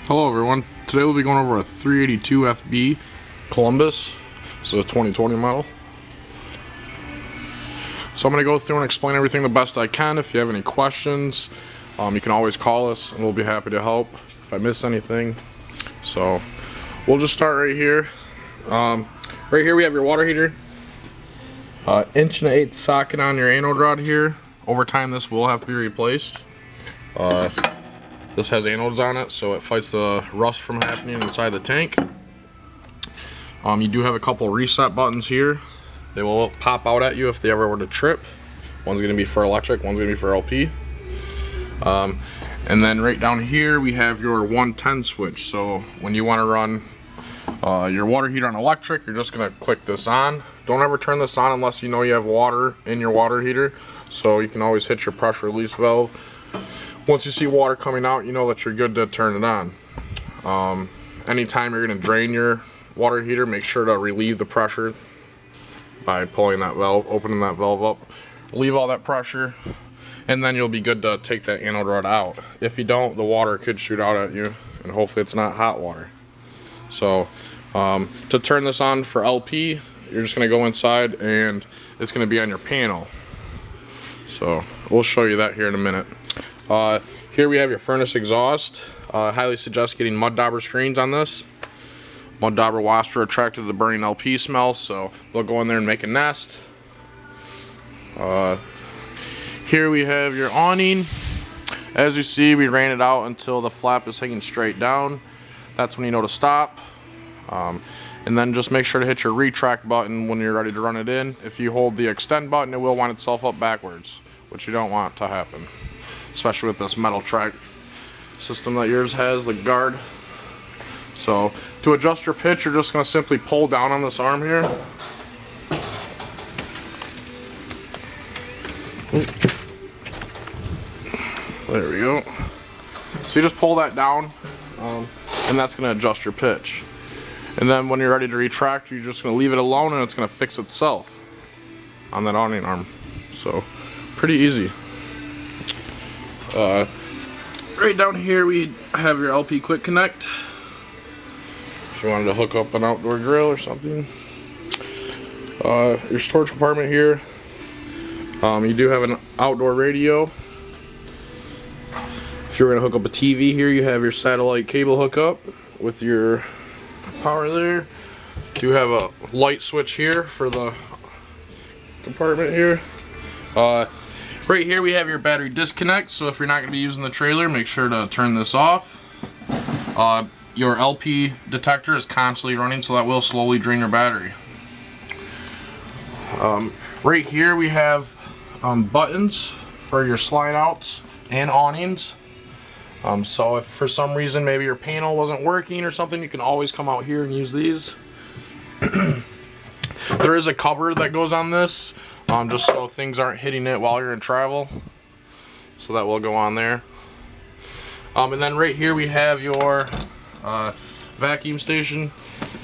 Hello everyone, today we'll be going over a 382 FB Columbus. This is a 2020 model. So I'm going to go through and explain everything the best I can. If you have any questions, you can always call us and we'll be happy to help if I miss anything. So we'll just start right here. Right here we have your water heater. 1 1/8" socket on your anode rod here. Over time this will have to be replaced. This has anodes on it, so it fights the rust from happening inside the tank. You do have a couple reset buttons here. They will pop out at you if they ever were to trip. One's going to be for electric, one's going to be for LP. And then right down here we have your 110 switch. So when you want to run your water heater on electric, you're just going to click this on. Don't ever turn this on unless you know you have water in your water heater. So you can always hit your pressure release valve. Once you see water coming out, you know that you're good to turn it on. Anytime you're going to drain your water heater, make sure to relieve the pressure by pulling that valve, opening that valve up. Relieve all that pressure, and then you'll be good to take that anode rod out. If you don't, the water could shoot out at you, and hopefully it's not hot water. So to turn this on for LP, you're just going to go inside and it's going to be on your panel. So we'll show you that here in a minute. Here we have your furnace exhaust. Highly suggest getting mud dauber screens on this. Mud dauber wasps are attracted to the burning LP smell, so they'll go in there and make a nest. Here we have your awning. As you see, we ran it out until the flap is hanging straight down. That's when you know to stop. And then just make sure to hit your retract button when you're ready to run it in. If you hold the extend button, it will wind itself up backwards, which you don't want to happen. Especially with this metal track system that yours has, the guard. So to adjust your pitch, you're just going to simply pull down on this arm here. There we go. So you just pull that down, and that's going to adjust your pitch. And then when you're ready to retract, you're just going to leave it alone and it's going to fix itself on that awning arm. So pretty easy. Right down here we have your LP quick connect. If you wanted to hook up an outdoor grill or something. Your storage compartment here. You do have an outdoor radio. If you're going to hook up a TV here, you have your satellite cable hookup with your power there. You have a light switch here for the compartment here. Right here we have your battery disconnect, so if you're not going to be using the trailer, make sure to turn this off. Your LP detector is constantly running, so that will slowly drain your battery. Right here we have buttons for your slide outs and awnings. So if for some reason maybe your panel wasn't working or something, you can always come out here and use these. There is a cover that goes on this, just so things aren't hitting it while you're in travel. So that will go on there. And then right here we have your vacuum station.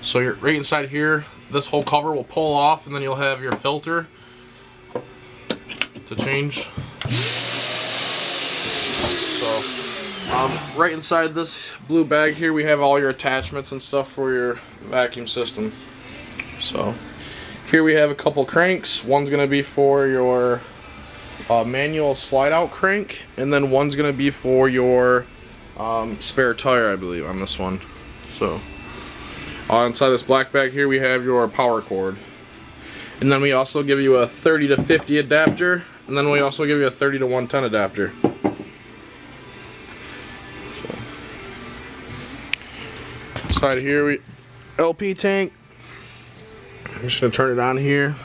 So you're right inside here, this whole cover will pull off, and then you'll have your filter to change. So right inside this blue bag here we have all your attachments and stuff for your vacuum system. So here we have a couple cranks. One's going to be for your manual slide out crank, and then one's going to be for your spare tire, I believe, on this one. So inside this black bag here we have your power cord, and then we also give you a 30 to 50 adapter, and then we also give you a 30 to 110 adapter. So inside here we LP tank. I'm just going to turn it on here.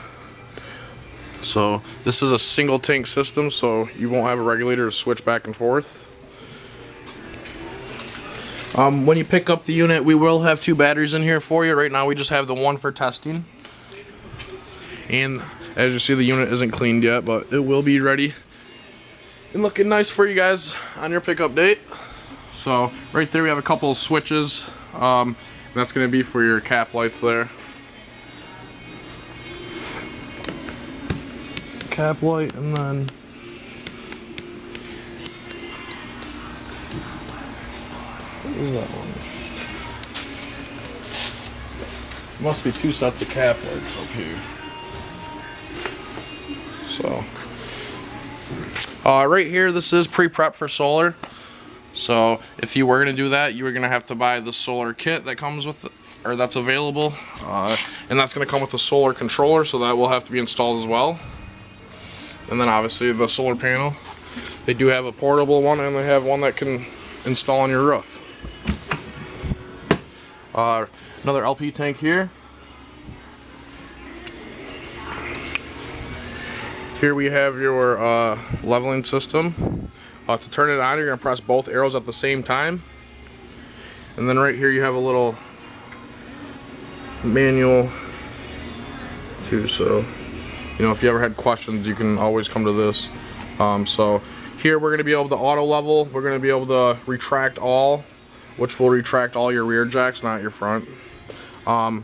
So this is a single tank system, so you won't have a regulator to switch back and forth. When you pick up the unit, we will have 2 batteries in here for you. Right now we just have the one for testing. And as you see, the unit isn't cleaned yet, but it will be ready and looking nice for you guys on your pickup date. So right there we have a couple of switches. That's going to be for your cap lights there. Cap light, and then What is that one? Must be 2 sets of cap lights up here. So, right here, this is pre-prep for solar. So, if you were going to do that, you were going to have to buy the solar kit that comes with it, or that's available. And that's going to come with a solar controller, so that will have to be installed as well. And then obviously the solar panel. They do have a portable one, and they have one that can install on your roof. Another LP tank here. Here we have your leveling system. To turn it on, you're going to press both arrows at the same time. And then right here you have a little manual too, so you know, if you ever had questions, you can always come to this. So here we're going to be able to auto level. We're going to be able to retract all, which will retract all your rear jacks, not your front. And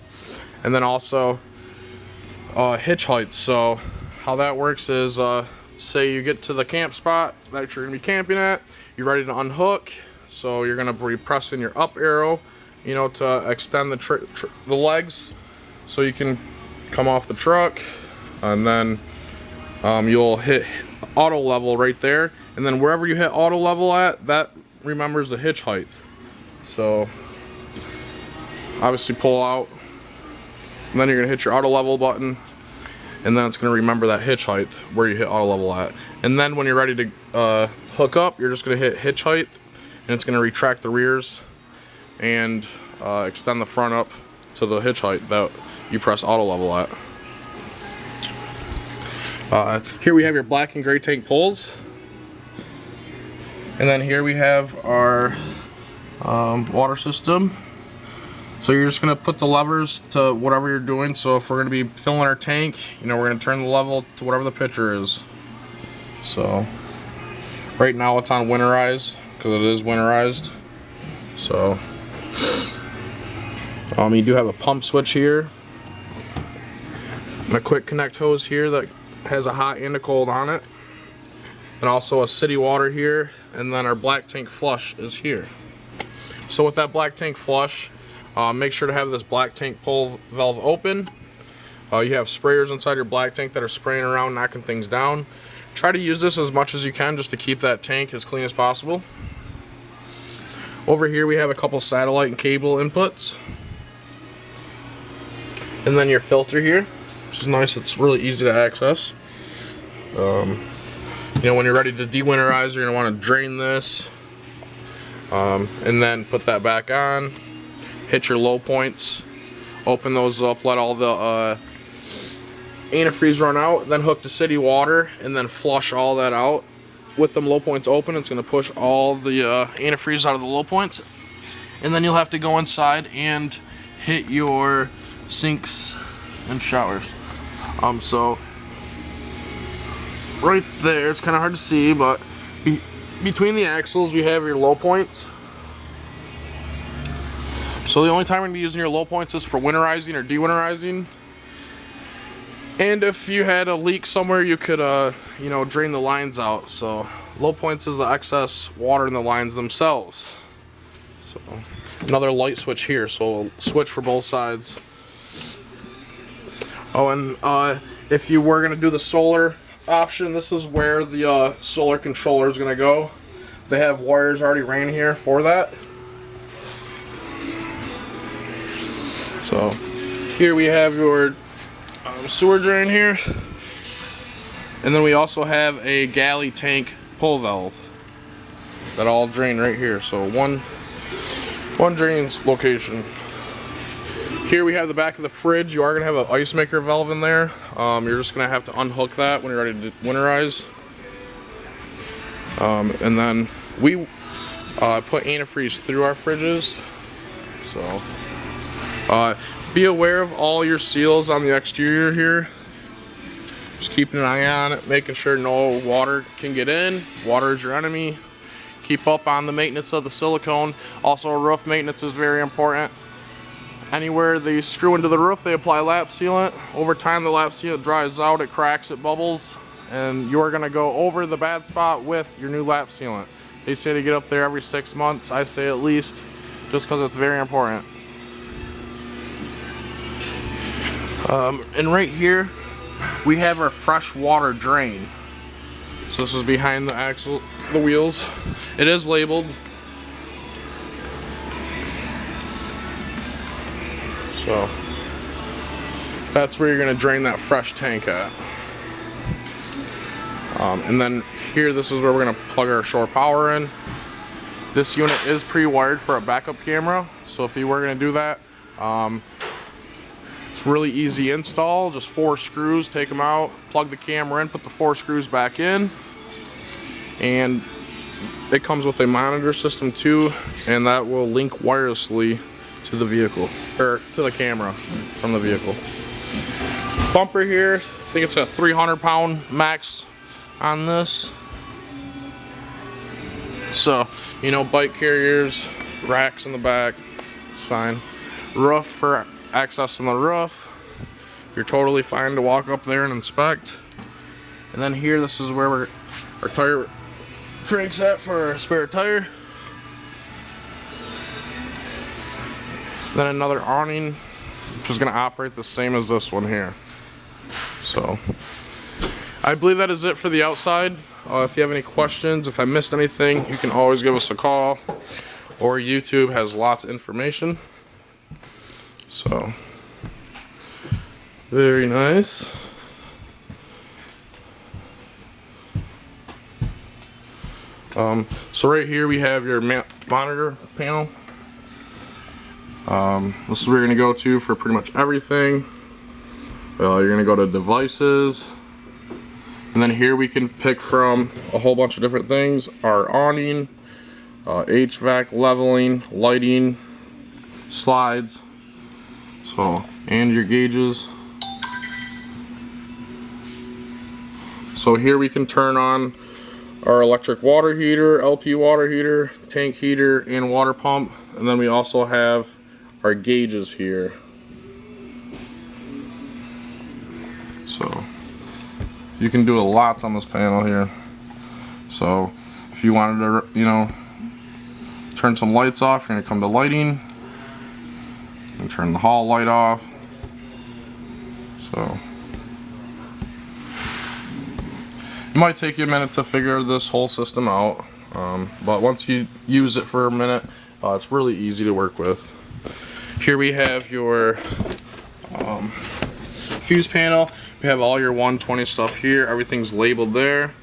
then also hitch heights. So how that works is, say you get to the camp spot that you're going to be camping at, you're ready to unhook. So you're going to be pressing your up arrow, you know, to extend the legs so you can come off the truck. And then you'll hit auto level right there. And then wherever you hit auto level at, that remembers the hitch height. So obviously pull out, and then you're gonna hit your auto level button, and then it's gonna remember that hitch height where you hit auto level at. And then when you're ready to hook up, you're just gonna hit hitch height, and it's gonna retract the rears and extend the front up to the hitch height that you press auto level at. Here we have your black and gray tank pulls, and then here we have our water system. So you're just going to put the levers to whatever you're doing. So if we're going to be filling our tank, you know, we're going to turn the level to whatever the pitcher is. So right now it's on winterize because it is winterized. So you do have a pump switch here, and a quick connect hose here that has a hot and a cold on it, and also a city water here, and then our black tank flush is here. So with that black tank flush, make sure to have this black tank pull valve open. You have sprayers inside your black tank that are spraying around, knocking things down. Try to use this as much as you can just to keep that tank as clean as possible. Over here we have a couple satellite and cable inputs, and then your filter here, which is nice. It's really easy to access. You know, when you're ready to de-winterize, you're going to want to drain this, and then put that back on. Hit your low points, open those up, let all the antifreeze run out, then hook to city water, and then flush all that out. With them low points open, it's going to push all the antifreeze out of the low points, and then you'll have to go inside and hit your sinks and showers. So right there, it's kind of hard to see, but between the axles we have your low points. So the only time we're going to be using your low points is for winterizing or de-winterizing. And if you had a leak somewhere, you could you know, drain the lines out. So low points is the excess water in the lines themselves. So another light switch here, so switch for both sides. Oh, and if you were going to do the solar option, this is where the solar controller is going to go. They have wires already ran here for that. So here we have your sewer drain here, and then we also have a galley tank pull valve that all drain right here. So one draining location. Here we have the back of the fridge. You are going to have an ice maker valve in there. You're just going to have to unhook that when you're ready to winterize. And then we put antifreeze through our fridges. So be aware of all your seals on the exterior here. Just keeping an eye on it, making sure no water can get in. Water is your enemy. Keep up on the maintenance of the silicone. Also, roof maintenance is very important. Anywhere they screw into the roof, they apply lap sealant. Over time, the lap sealant dries out, it cracks, it bubbles, and you are going to go over the bad spot with your new lap sealant. They say to get up there every 6 months. I say at least, just because it's very important. And right here, we have our fresh water drain. So this is behind the axle, the wheels. It is labeled. So that's where you're gonna drain that fresh tank at. And then here, this is where we're gonna plug our shore power in. This unit is pre-wired for a backup camera, so if you were gonna do that, it's really easy install. Just 4 screws, take them out, plug the camera in, put the 4 screws back in, and it comes with a monitor system too, and that will link wirelessly to the vehicle, or to the camera from the vehicle. Bumper here, I think it's a 300-pound max on this. So, you know, bike carriers, racks in the back, it's fine. Roof for accessing the roof. You're totally fine to walk up there and inspect. And then here, this is where our tire crank's at for our spare tire. Then another awning, which is going to operate the same as this one here. So, I believe that is it for the outside. If you have any questions, if I missed anything, you can always give us a call, or YouTube has lots of information. So, very nice. So right here we have your monitor panel. This is where you're going to go to for pretty much everything. You're going to go to devices. And then here we can pick from a whole bunch of different things. Our awning, HVAC, leveling, lighting, slides. So, and your gauges. So here we can turn on our electric water heater, LP water heater, tank heater, and water pump. And then we also have our gauges here. So you can do a lot on this panel here. So if you wanted to, you know, turn some lights off, you're gonna come to lighting and turn the hall light off. So it might take you a minute to figure this whole system out, but once you use it for a minute, it's really easy to work with. Here we have your fuse panel. We have all your 120 stuff here. Everything's labeled there.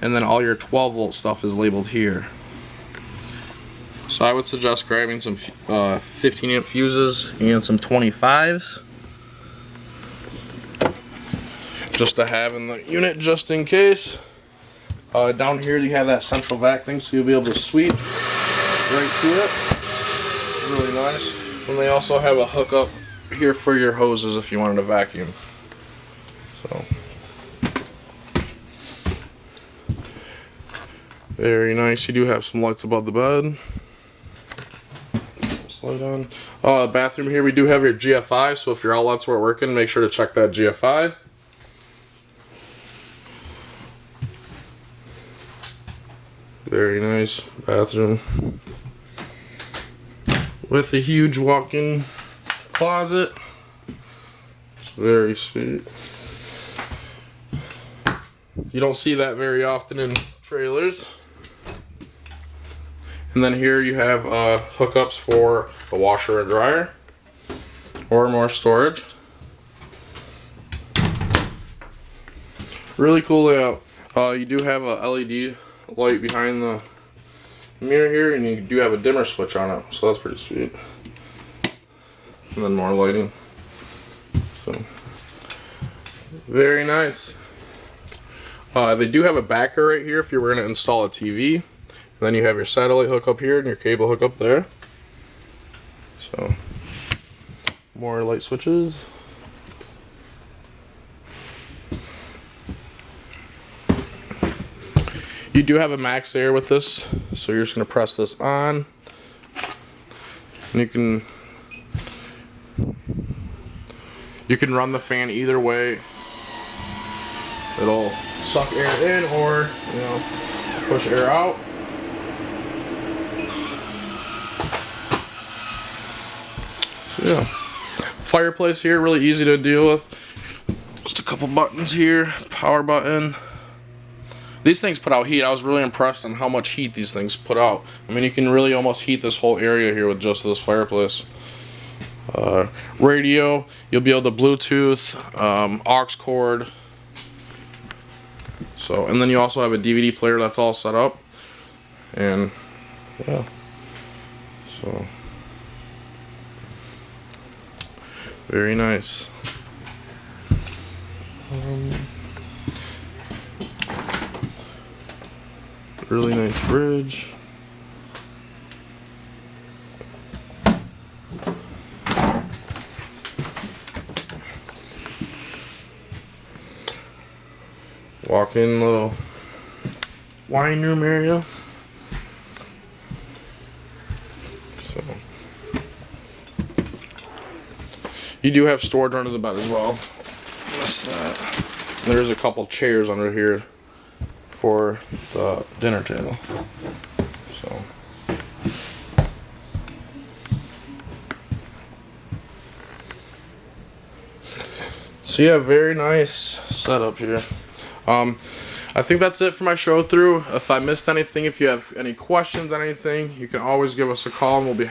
And then all your 12 volt stuff is labeled here. So I would suggest grabbing some 15 amp fuses and some 25s. Just to have in the unit just in case. Down here you have that central vac thing, so you'll be able to sweep right to it. Really nice. And they also have a hookup here for your hoses if you wanted to vacuum. So very nice. You do have some lights above the bed. Slide on. Bathroom here, we do have your GFI, so if your outlets weren't working, make sure to check that GFI. Very nice bathroom with a huge walk-in closet. It's very sweet. You don't see that very often in trailers. And then here you have hookups for a washer and dryer or more storage. Really cool layout. You do have a LED light behind the mirror here, and you do have a dimmer switch on it, so that's pretty sweet. And then more lighting. So very nice. They do have a backer right here if you were going to install a TV. And then you have your satellite hook up here and your cable hook up there. So more light switches. You do have a max air with this, so you're just going to press this on, and you can run the fan either way. It'll suck air in, or, you know, push air out. So yeah, fireplace here, really easy to deal with. Just a couple buttons here, power button. These things put out heat. I was really impressed on how much heat these things put out. I mean, you can really almost heat this whole area here with just this fireplace. Radio, you'll be able to Bluetooth, aux cord. So, and then you also have a DVD player that's all set up. And yeah, so very nice. Really nice fridge. Walk-in little wine room area. So you do have storage under the bed as well. What's that? There's a couple chairs under here for the dinner table. So yeah, very nice setup here. I think that's it for my show through. If I missed anything, if you have any questions on anything, you can always give us a call and we'll be